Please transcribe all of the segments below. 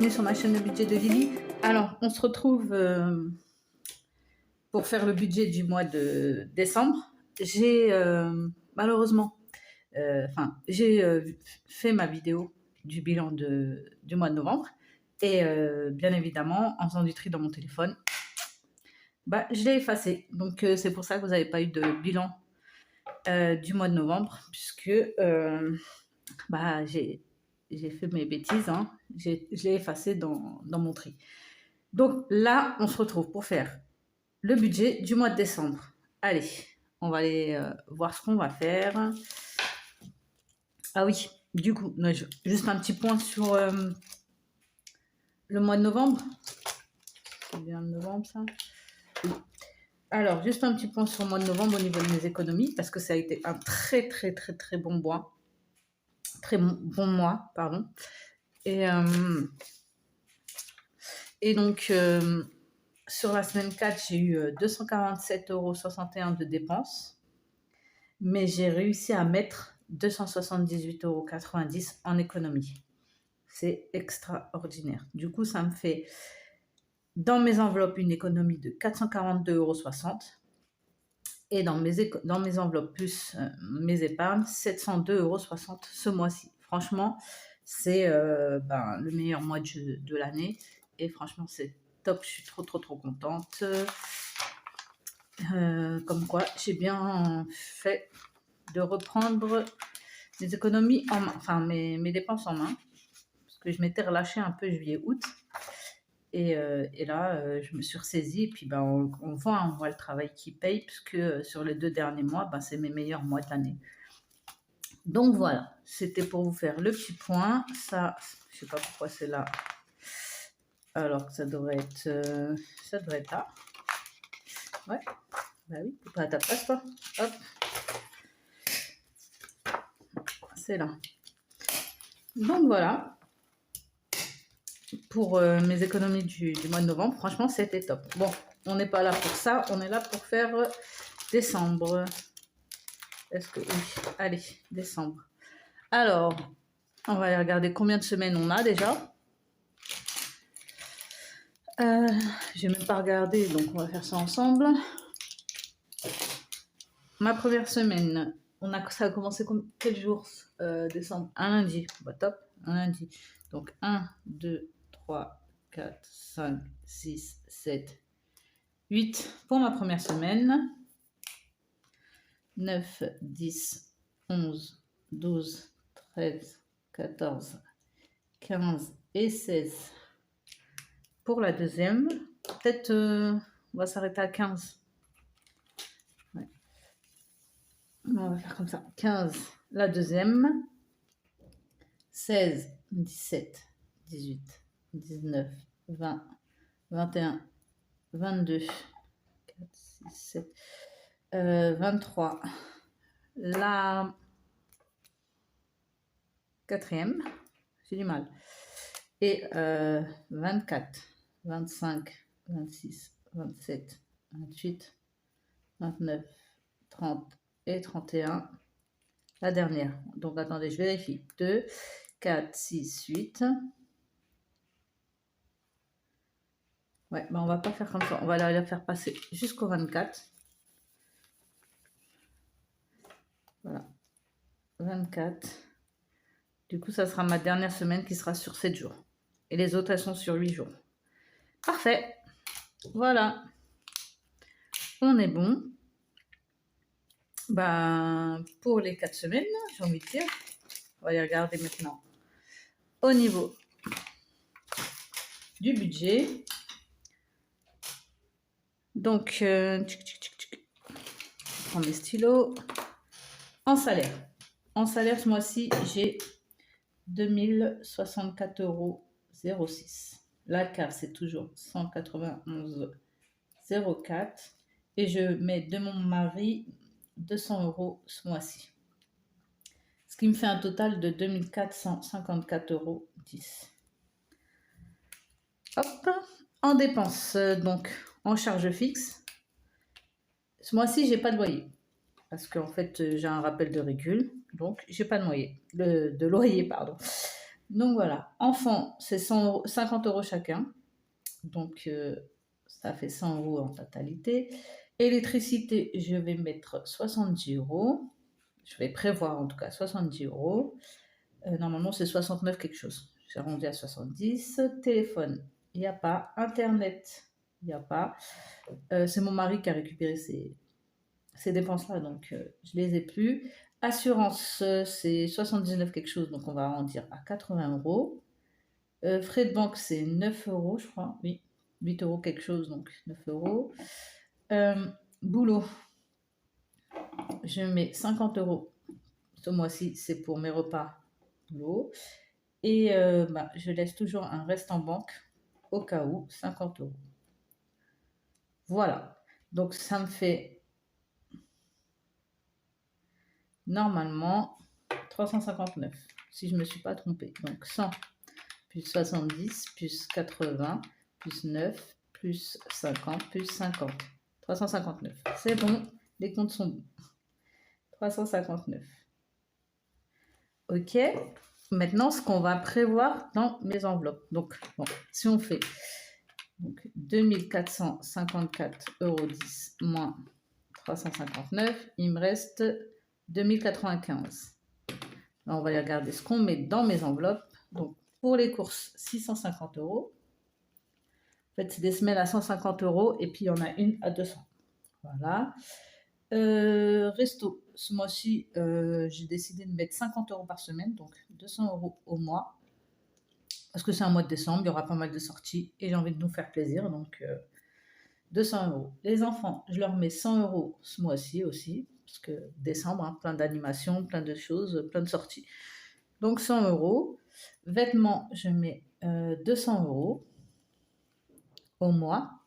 bienvenue sur ma chaîne Le Budget de Lily. Alors, on se retrouve pour faire le budget du mois de décembre. J'ai malheureusement, j'ai fait ma vidéo du bilan du mois de novembre et bien évidemment, en faisant du tri dans mon téléphone, je l'ai effacé. Donc, c'est pour ça que vous n'avez pas eu de bilan du mois de novembre, puisque j'ai fait mes bêtises, hein. Je l'ai effacé dans mon tri. Donc là, on se retrouve pour faire le budget du mois de décembre. Allez, on va aller voir ce qu'on va faire. Ah oui, du coup, juste un petit point sur le mois de novembre. C'est bien le novembre, ça? Oui. Alors, juste un petit point sur le mois de novembre au niveau de mes économies, parce que ça a été un très, très, très, très bon mois. Très bon mois, pardon. Et donc, sur la semaine 4, j'ai eu 247,61 € de dépenses, mais j'ai réussi à mettre 278,90 € en économie. C'est extraordinaire. Du coup, ça me fait, dans mes enveloppes, une économie de 442,60 € et dans mes enveloppes plus mes épargnes, 702,60 € ce mois-ci. Franchement, c'est le meilleur mois de l'année et franchement, c'est top. Je suis trop, trop, trop contente. Comme quoi, j'ai bien fait de reprendre mes économies en main, enfin mes dépenses en main, parce que je m'étais relâchée un peu juillet-août. Et là, je me suis ressaisie et puis on voit le travail qui paye, puisque sur les 2 derniers mois, c'est mes meilleurs mois de l'année. Donc voilà, c'était pour vous faire le petit point. Ça, je sais pas pourquoi c'est là, alors que ça devrait être là. Ouais, bah oui, t'es pas à ta place, toi. Hop, c'est là. Donc voilà. Pour mes économies du mois de novembre, franchement, c'était top. Bon, on n'est pas là pour ça, on est là pour faire décembre. Est-ce que oui? Allez, décembre. Alors, on va aller regarder combien de semaines on a déjà. Je n'ai même pas regardé, donc on va faire ça ensemble. Ma première semaine, ça a commencé quel jour décembre? Un lundi. Bah top, un lundi. Donc 1, 2, 3, 4, 5, 6, 7, 8 pour ma première semaine. 9, 10, 11, 12, 13, 14, 15 et 16 pour la deuxième. Peut-être on va s'arrêter à 15. Ouais. On va faire comme ça. 15 la deuxième. 16, 17, 18, 19, 20, 21, 22, 4, 6, 7, 23. La quatrième, j'ai du mal. Et 24, 25, 26, 27, 28, 29, 30 et 31. La dernière. Donc attendez, je vérifie. 2, 4, 6, 8. Ouais, on va pas faire comme ça. On va la faire passer jusqu'au 24. Voilà. 24. Du coup, ça sera ma dernière semaine qui sera sur 7 jours. Et les autres, elles sont sur 8 jours. Parfait. Voilà. On est bon. Pour les 4 semaines, j'ai envie de dire. On va les regarder maintenant. Au niveau du budget. Donc, je prends mes stylos. En salaire. En salaire, ce mois-ci, j'ai 2064,06 €. La carte, c'est toujours 191,04 € et je mets de mon mari 200 € ce mois-ci. Ce qui me fait un total de 2454,10 €. Hop, en dépenses, donc en charge fixe. Ce mois-ci, j'ai pas de loyer. Parce qu'en fait, j'ai un rappel de recul, donc j'ai pas de loyer. De loyer, pardon. Donc voilà, enfants, c'est 50 euros chacun. Donc ça fait 100 euros en totalité. Électricité, je vais mettre 70 euros. Je vais prévoir en tout cas 70 euros. Normalement, c'est 69 quelque chose. J'ai arrondi à 70. Téléphone, il n'y a pas. Internet, il n'y a pas. C'est mon mari qui a récupéré ces dépenses-là, donc je les ai plus. Assurance, c'est 79 quelque chose, donc on va arrondir à 80 euros. Frais de banque, c'est 9 euros, je crois. Oui, 8 euros quelque chose, donc 9 euros. Boulot, je mets 50 euros. Ce mois-ci, c'est pour mes repas boulot. Et je laisse toujours un reste en banque au cas où, 50 euros. Voilà. Donc, ça me fait normalement 359, si je ne me suis pas trompée. Donc, 100 plus 70 plus 80 plus 9 plus 50 plus 50. 359. C'est bon, les comptes sont bons. 359. OK. Maintenant, ce qu'on va prévoir dans mes enveloppes. Donc, bon, si on fait 2454,10 euros moins 359, il me reste 2095. Là, on va regarder ce qu'on met dans mes enveloppes. Donc, pour les courses, 650 euros. En fait, c'est des semaines à 150 euros et puis il y en a une à 200. Voilà. Resto, ce mois-ci, j'ai décidé de mettre 50 euros par semaine, donc 200 euros au mois. Parce que c'est un mois de décembre, il y aura pas mal de sorties et j'ai envie de nous faire plaisir, donc 200 euros. Les enfants, je leur mets 100 euros ce mois-ci aussi, parce que décembre, hein, plein d'animations, plein de choses, plein de sorties. Donc 100 euros. Vêtements, je mets 200 euros au mois.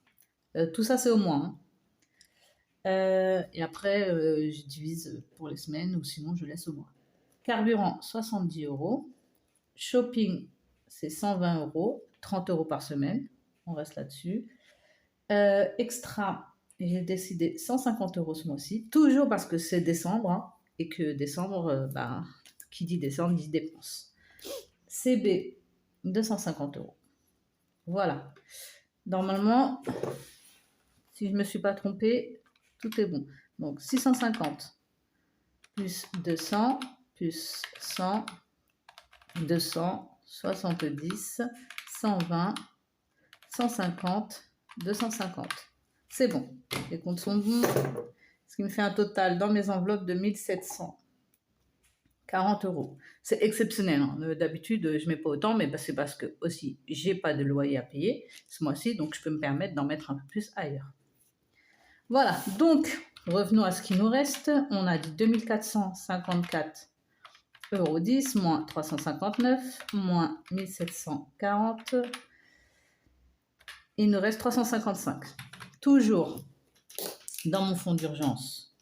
Tout ça, c'est au mois. Hein. Et après, je divise pour les semaines ou sinon je laisse au mois. Carburant, 70 euros. Shopping, c'est 120 euros, 30 euros par semaine. On reste là-dessus. Extra, j'ai décidé 150 euros ce mois-ci. Toujours parce que c'est décembre hein, et que décembre, qui dit décembre dit dépenses. CB, 250 euros. Voilà. Normalement, si je ne me suis pas trompée, tout est bon. Donc 650 plus 200 plus 100, 200, 70, 120, 150, 250. C'est bon. Les comptes sont bons. Ce qui me fait un total dans mes enveloppes de 1740 euros. C'est exceptionnel. Hein. D'habitude, je ne mets pas autant, mais c'est parce que aussi, je n'ai pas de loyer à payer ce mois-ci, donc je peux me permettre d'en mettre un peu plus ailleurs. Voilà, donc revenons à ce qui nous reste. On a dit 2454,10 euros moins 359 moins 1740. Il nous reste 355. Toujours dans mon fonds d'urgence,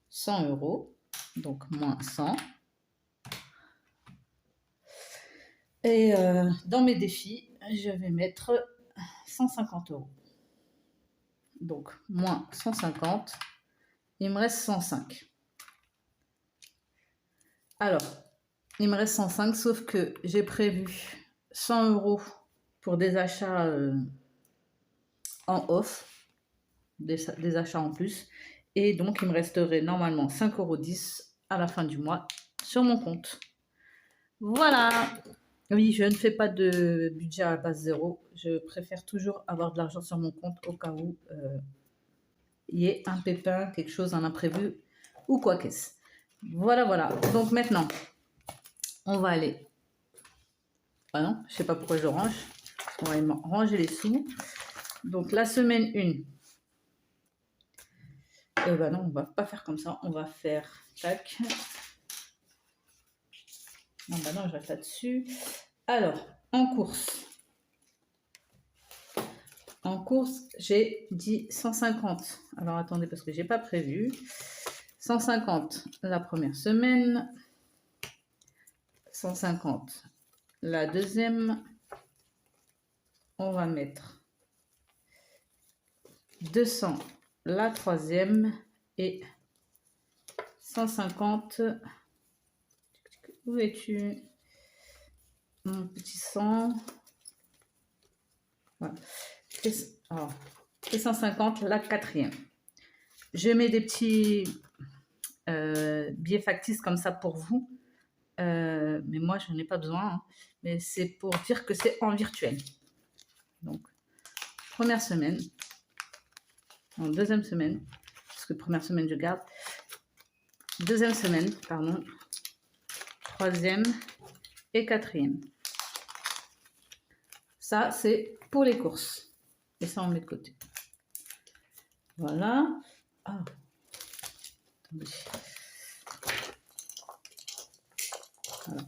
100 euros, donc moins 100. Et dans mes défis, je vais mettre 150 euros. Donc, moins 150, il me reste 105. Alors, il me reste 105, sauf que j'ai prévu 100 euros pour des achats en off, des achats en plus. Et donc, il me resterait normalement 5,10 euros à la fin du mois sur mon compte. Voilà. Oui, je ne fais pas de budget à base zéro. Je préfère toujours avoir de l'argent sur mon compte au cas où il y ait un pépin, quelque chose, un imprévu ou quoi qu'est-ce. Voilà, voilà. Donc maintenant, on va aller... Ah non, je ne sais pas pourquoi je range. On va ranger les sous. Donc la semaine 1. Non, on va pas faire comme ça. On va faire... Tac. Non, non, je reste là-dessus. Alors, en course. En course, j'ai dit 150. Alors, attendez, parce que je n'ai pas prévu. 150 la première semaine. 150 la deuxième. On va mettre 200 la troisième. Et 150... Où es-tu? mon petit 100. Voilà. Alors, et 150, la quatrième. Je mets des petits billets factices comme ça pour vous. Mais moi, je n'en ai pas besoin. Hein. Mais c'est pour dire que c'est en virtuel. Donc, première semaine. En deuxième semaine. Parce que première semaine, je garde. Deuxième semaine, pardon. Troisième et quatrième. Ça, c'est pour les courses. Et ça, on met de côté. Voilà. Ah. Attendez. Voilà.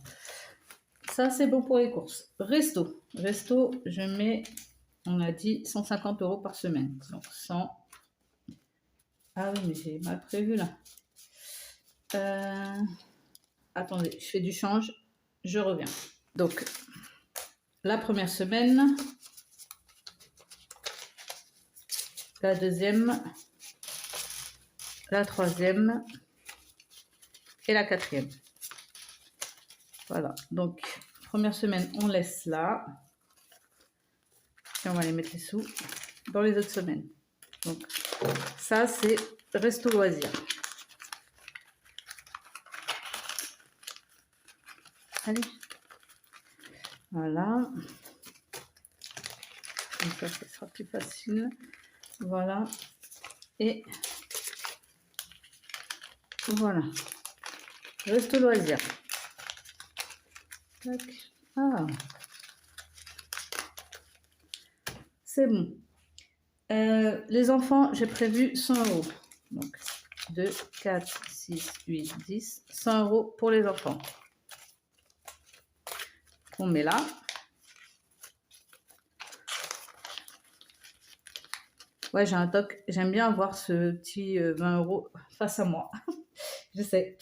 Ça, c'est bon pour les courses. Resto. Resto, je mets, on a dit, 150 € par semaine. Donc, 100. Ah oui, mais j'ai mal prévu là. Attendez, je fais du change. Je reviens. Donc, la première semaine. La deuxième. La troisième. Et la quatrième. Voilà. Donc, première semaine, on laisse là. Et on va les mettre les sous dans les autres semaines. Donc, ça, c'est resto loisir. Allez. Voilà. Comme ça, ce sera plus facile. Voilà. Et voilà. Resto loisir. Tac. Ah. C'est bon. Les enfants, j'ai prévu 100 €. Donc, 2, 4, 6, 8, 10. 100 € pour les enfants. On met là. Ouais, j'ai un toc. J'aime bien avoir ce petit 20 € face à moi. Je sais.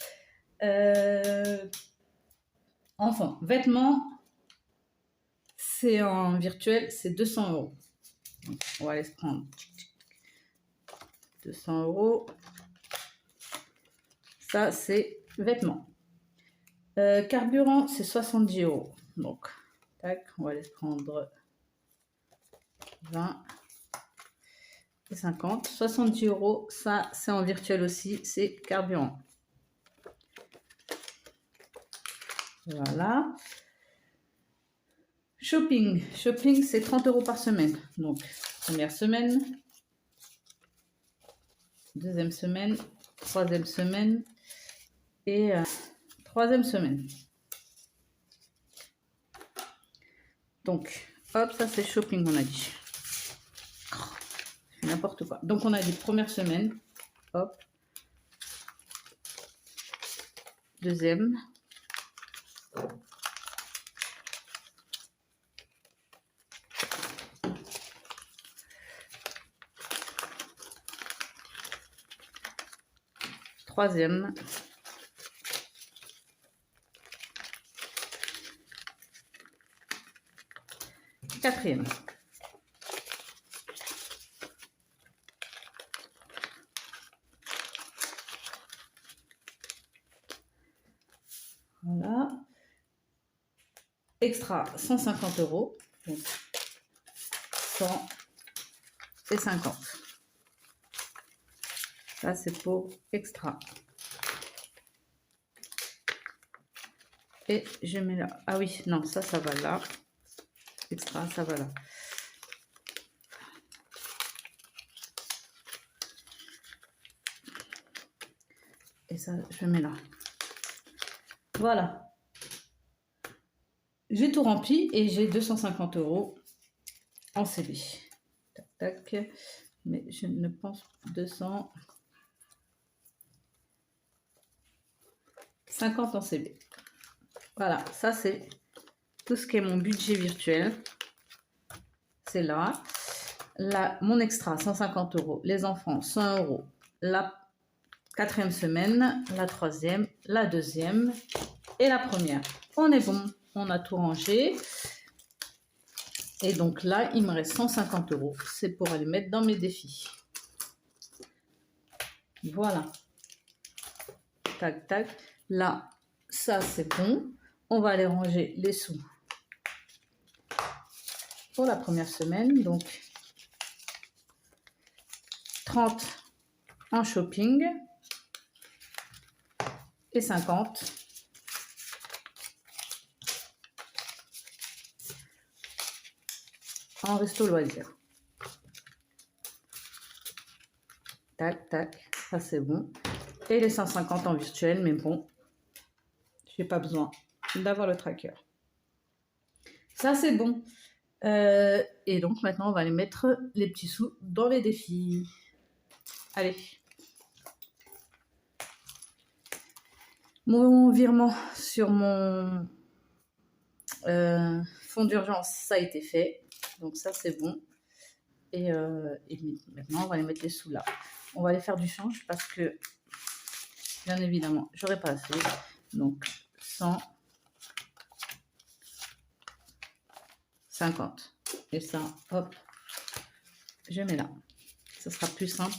Enfin, vêtements, c'est en virtuel, c'est 200 €. Donc, on va aller se prendre 200 €. Ça, c'est vêtements. Carburant, c'est 70 €. Donc, tac, on va aller se prendre 20 et 50. 70 €, ça, c'est en virtuel aussi, c'est carburant. Voilà. Shopping. Shopping, c'est 30 € par semaine. Donc, première semaine, deuxième semaine, troisième semaine et troisième semaine. Donc, hop, ça c'est shopping, on a dit. N'importe quoi. Donc, on a dit première semaine, hop. Deuxième. Troisième. Quatrième. Voilà. Extra, 150 €. Donc, 100 et 50. Ça, c'est pour extra. Et je mets là. Ah oui, non, ça va là. Extra, ça va là. Et ça, je mets là. Voilà. J'ai tout rempli et j'ai 250 € en CB. Tac, tac. Mais je ne pense 250 en CB. Voilà, ça c'est tout ce qui est mon budget virtuel. C'est là. Là, mon extra, 150 €. Les enfants, 100 €. La quatrième semaine, la troisième, la deuxième et la première. On est bon, on a tout rangé. Et donc là, il me reste 150 €. C'est pour aller mettre dans mes défis. Voilà. Tac, tac. Là, ça c'est bon. On va aller ranger les sous pour la première semaine. Donc, 30 en shopping et 50 en resto loisir. Tac, tac, ça c'est bon. Et les 150 en virtuel, mais bon, j'ai pas besoin d'avoir le tracker. Ça c'est bon. Et donc maintenant, on va aller mettre les petits sous dans les défis. Allez. Mon virement sur mon fonds d'urgence, ça a été fait. Donc ça, c'est bon. Et maintenant, on va aller mettre les sous là. On va aller faire du change parce que, bien évidemment, j'aurais pas assez. Donc, 150. Et ça, hop, je mets là. Ce sera plus simple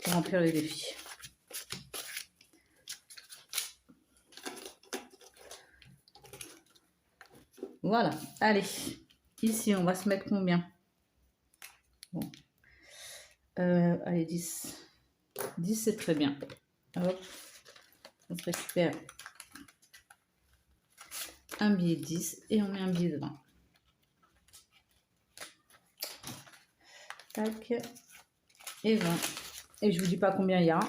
pour remplir les défis. Voilà, allez. Ici, on va se mettre combien? Bon. Allez, 10. 10, c'est très bien. Hop, on se récupère un billet de 10 et on met un billet de 20. Tac. Et 20. Et je vous dis pas combien il y a.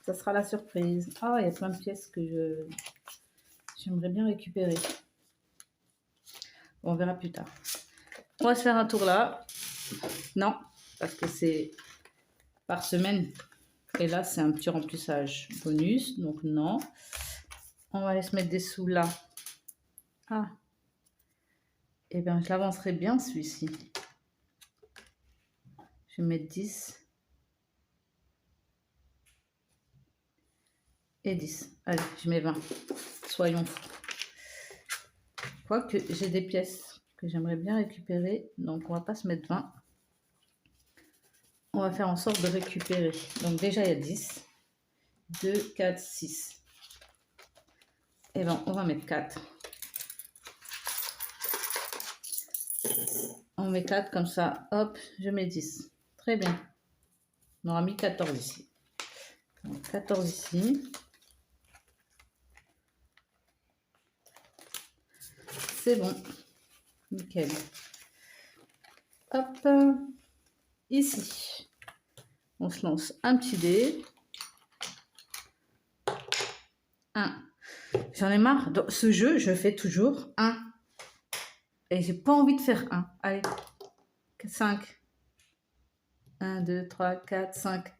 Ça sera la surprise. Ah, il y a plein de pièces que j'aimerais bien récupérer. On verra plus tard. On va se faire un tour là. Non, parce que c'est par semaine. Et là, c'est un petit remplissage bonus. Donc, non. On va aller se mettre des sous là. Ah. Eh bien, je l'avancerai bien, celui-ci. Je vais mettre 10. Et 10. Allez, je mets 20. Soyons fous. Quoique, j'ai des pièces que j'aimerais bien récupérer. Donc, on va pas se mettre 20. On va faire en sorte de récupérer. Donc, déjà, il y a 10. 2, 4, 6. Et bien, on va mettre 4. On met 4 comme ça. Hop, je mets 10. Très bien. On aura mis 14 ici. Donc, 14 ici. C'est bon. Nickel. Hop. Ici. On se lance un petit dé. 1. J'en ai marre. Dans ce jeu, je fais toujours 1. Et j'ai pas envie de faire 1. Allez. 5. 1, 2, 3, 4, 5.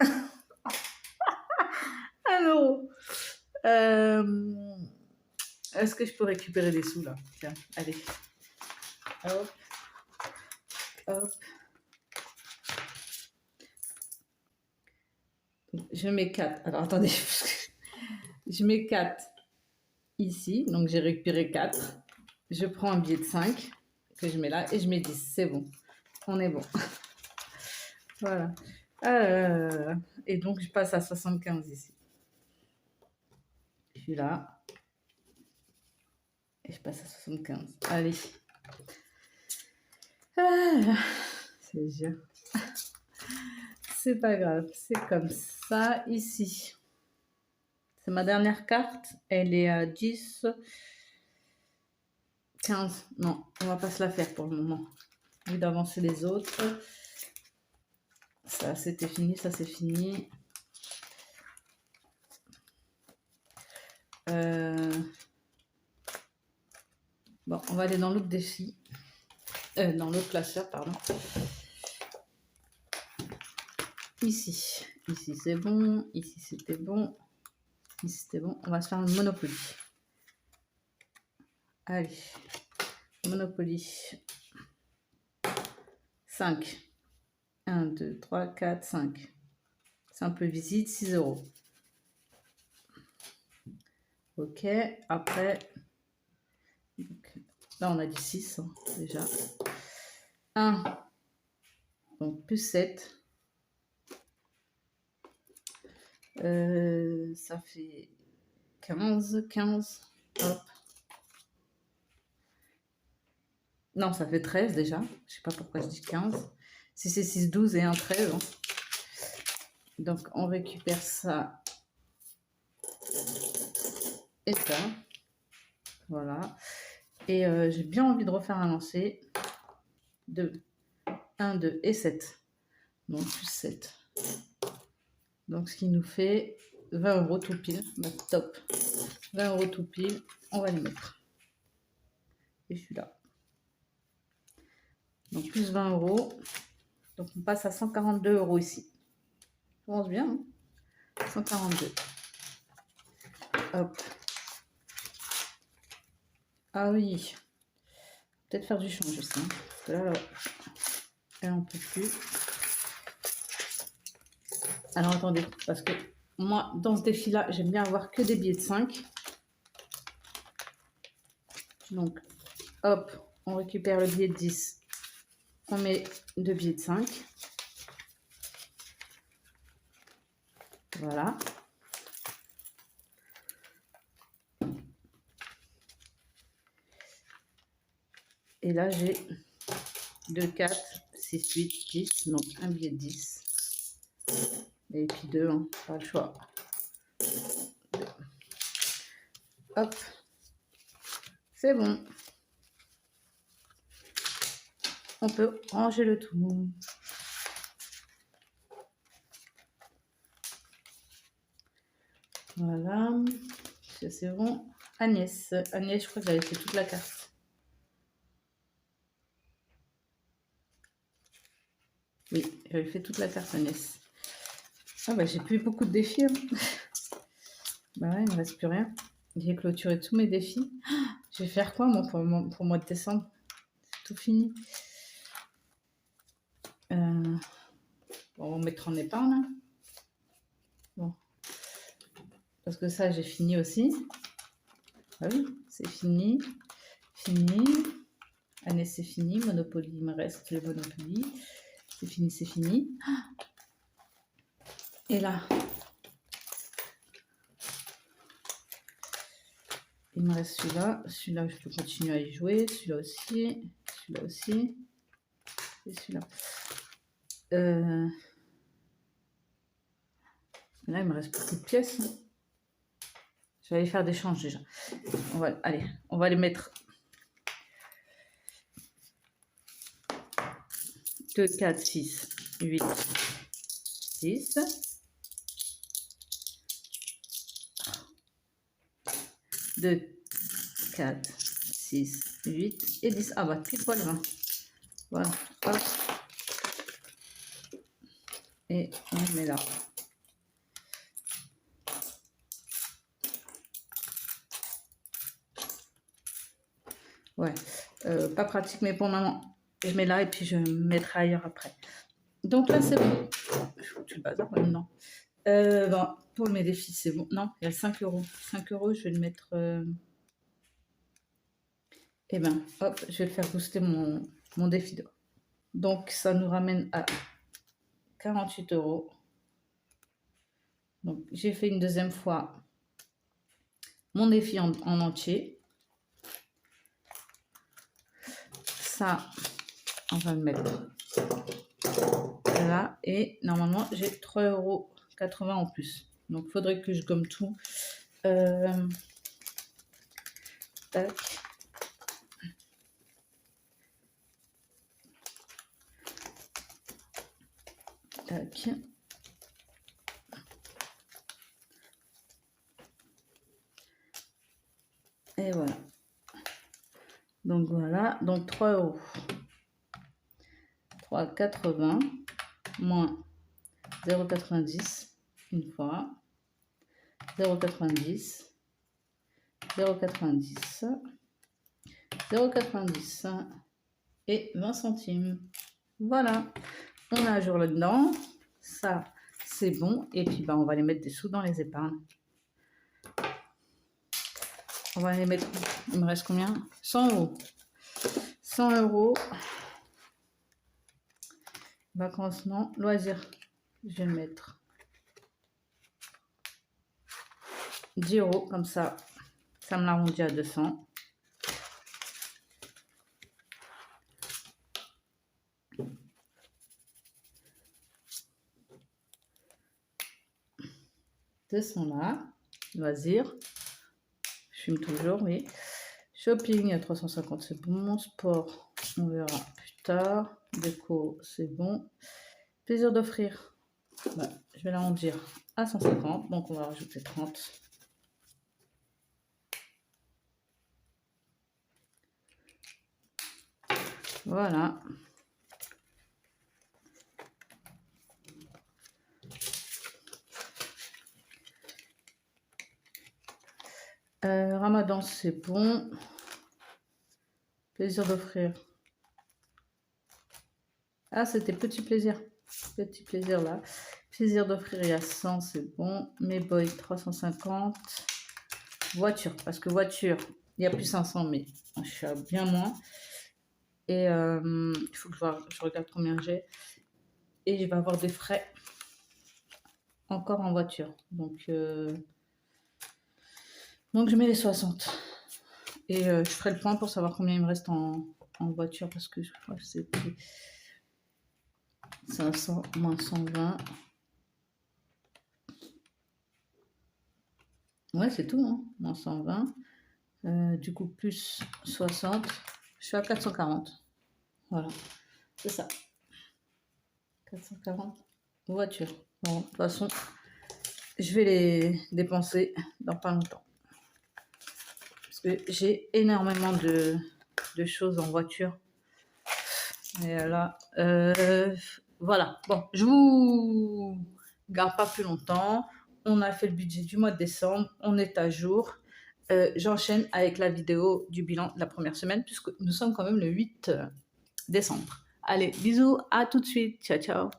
1 euro. Est-ce que je peux récupérer des sous là? Tiens, allez. Hop. Hop. Je mets 4. Alors attendez. Je mets 4 ici. Donc j'ai récupéré 4. Je prends un billet de 5 que je mets là et je mets 10. C'est bon. On est bon. Voilà. Et donc je passe à 75 ici. Je suis là. Et je passe à 75. Allez. C'est dur. C'est pas grave. C'est comme ça ici. C'est ma dernière carte. Elle est à 10. 15. Non, on va pas se la faire pour le moment. Au lieu d'avancer les autres. Ça, c'était fini. Ça, c'est fini. Bon, on va aller dans l'autre défi. Dans l'autre classeur, pardon. Ici. Ici, c'est bon. Ici, c'était bon. Ici, c'était bon. On va se faire une Monopoly. Allez. Monopoly. 5. 1, 2, 3, 4, 5. Simple visite, 6 euros. Ok. Après, donc, là, on a dit 6 hein, déjà. 1. Donc, plus 7. Ça fait 15. 15. Hop. Non, ça fait 13 déjà. Je sais pas pourquoi je dis 15. Si c'est 6, 12 et 1, 13. Hein. Donc, on récupère ça et ça. Voilà. Et j'ai bien envie de refaire un lancer. 2, 1, 2 et 7. Donc, plus 7. Donc, ce qui nous fait 20 € tout pile. Bah, top. 20 € tout pile. On va les mettre. Et je suis là. Donc, plus 20 €. Donc, on passe à 142 € ici. Ça commence bien. Hein, 142. Hop. Ah oui. Peut-être faire du change aussi. Hein, parce que là, elle on peut plus. Alors, attendez. Parce que moi, dans ce défi-là, j'aime bien avoir que des billets de 5. Donc, hop, on récupère le billet de 10. On met 2 billets de 5. Voilà. Et là, j'ai 2, 4, 6, 8, 10. Donc, un billet de 10. Et puis 2, hein, pas le choix. 2. Hop. C'est bon. On peut ranger le tout. Voilà. C'est bon. Agnès. Agnès, je crois que j'avais fait toute la carte. Oui, j'avais fait toute la carte, Agnès. Ah bah j'ai plus beaucoup de défis. Hein. Bah ouais, il ne me reste plus rien. J'ai clôturé tous mes défis. Je vais faire quoi, moi, pour le mois de décembre? C'est tout fini. Bon, on va mettre en épargne. Hein. Bon. Parce que ça, j'ai fini aussi. Ah oui, c'est fini. Fini. Agnès, c'est fini. Monopoly, il me reste le Monopoly. C'est fini, c'est fini. Et là, il me reste celui-là. Celui-là, je peux continuer à y jouer. Celui-là aussi. Celui-là aussi. Et celui-là. Là, il me reste beaucoup de pièces. Je vais aller faire des changes déjà. Allez, on va les mettre 2, 4, 6, 8, 10. 2, 4, 6, 8 et 10. Ah bah, pile poil 20. Voilà. Hop. Et on met là. Ouais. Pas pratique, mais pour le moment, je mets là et puis je mettrai ailleurs après. Donc là, c'est bon. Je foutu le bazar maintenant. Bon, pour mes défis, c'est bon. Non, il y a 5 €. 5 €, je vais le mettre. Eh ben, hop, je vais le faire booster mon défi d'or. Donc, ça nous ramène à 48 €. Donc, j'ai fait une deuxième fois mon défi en entier. Ça, on va le mettre là. Et normalement, j'ai 3,80 € en plus. Donc, il faudrait que je gomme tout. Tac. Tac. Et voilà. Donc voilà, donc 3 €. 3,80 moins 0,90 une fois. 0,90. 0,90. 0,90 et 20 centimes. Voilà, on a un jour là-dedans. Ça, c'est bon. Et puis, on va les mettre des sous dans les épargnes. On va les mettre. Il me reste combien? 100 €. 100 €. Vacances, non. Loisirs, je vais mettre 10 € comme ça. Ça me l'arrondit à 200. Descends là. Loisirs. Je fume toujours, oui. Shopping à 350, c'est bon. Sport, on verra plus tard. Déco, c'est bon. Plaisir d'offrir. Bah, je vais l'arrondir à 150, donc on va rajouter 30. Voilà. Ramadan, c'est bon. Plaisir d'offrir. Ah, c'était petit plaisir. Petit plaisir là. Plaisir d'offrir, il y a 100, c'est bon. Mes boys, 350. Voiture, parce que voiture, il y a plus 500, mais je suis à bien moins. Et il faut que je regarde combien j'ai. Et je vais avoir des frais encore en voiture. Donc je mets les 60. Et je ferai le point pour savoir combien il me reste en voiture, parce que je crois que c'était 500 moins 120. Ouais, c'est tout, hein. Moins 120. Du coup, plus 60. Je suis à 440. Voilà, c'est ça. 440 voiture. Bon, de toute façon, je vais les dépenser dans pas longtemps. Parce que j'ai énormément de choses en voiture. Et là, voilà. Bon, je vous garde pas plus longtemps. On a fait le budget du mois de décembre. On est à jour. J'enchaîne avec la vidéo du bilan de la première semaine, puisque nous sommes quand même le 8 décembre. Allez, bisous, à tout de suite. Ciao, ciao.